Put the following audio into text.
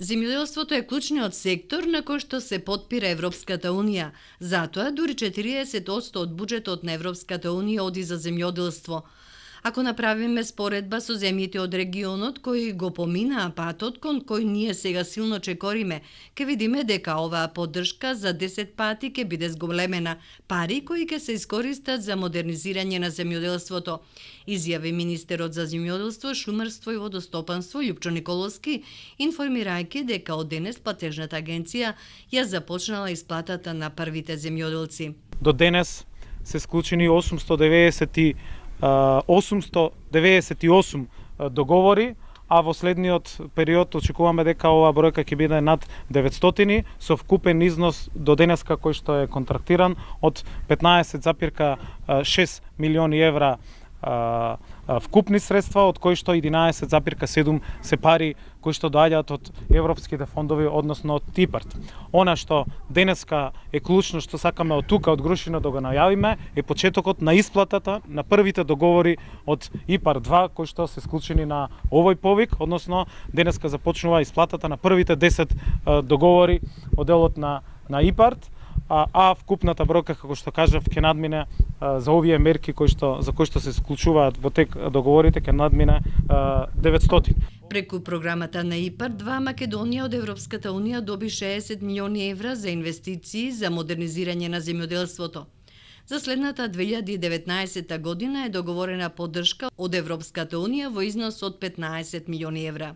Земјоделството е клучниот сектор на кој што се подпира Европската Унија. Затоа, дури 40% од буџетот на Европската Унија оди за земјоделство. Ако направиме споредба со земјите од регионот кои го поминаа патот кон кој ние сега силно чекориме, ќе видиме дека оваа поддршка за 10 пати ќе биде зголемена, пари кои ќе се искористат за модернизирање на земјоделството, изјави министерот за земјоделство, шумарство и водостопанство Љупчо Николовски, информирајќи дека од денес платежната агенција ја започнала исплатата на првите земјоделци. До денес се склучени 898 договори, а во следниот период очекуваме дека оваа бројка ќе биде над 900 со вкупен износ до денеска кој што е контрактиран од 15,6 милиони евра вкупни средства, од кои што 11,7 се пари кои што доаѓаат од европските фондови, односно од ИПАРД. Она што денеска е клучно, што сакаме од тука, од Грушино да го најавиме, е почетокот на исплатата на првите договори од ИПАРД 2, кои што се склучени на овој повик, односно денеска започнува исплатата на првите 10 договори од делот на ИПАРД, а вкупната бројка, како што кажав, ќе надмине за овие мерки за кои што се склучуваат во тек договорите, ќе надмине 900. Преку програмата на ИПАРД 2 Македонија од Европската Унија доби 60 милиони евра за инвестиции за модернизирање на земјоделството. За следната 2019 година е договорена поддршка од Европската Унија во износ од 15 милиони евра.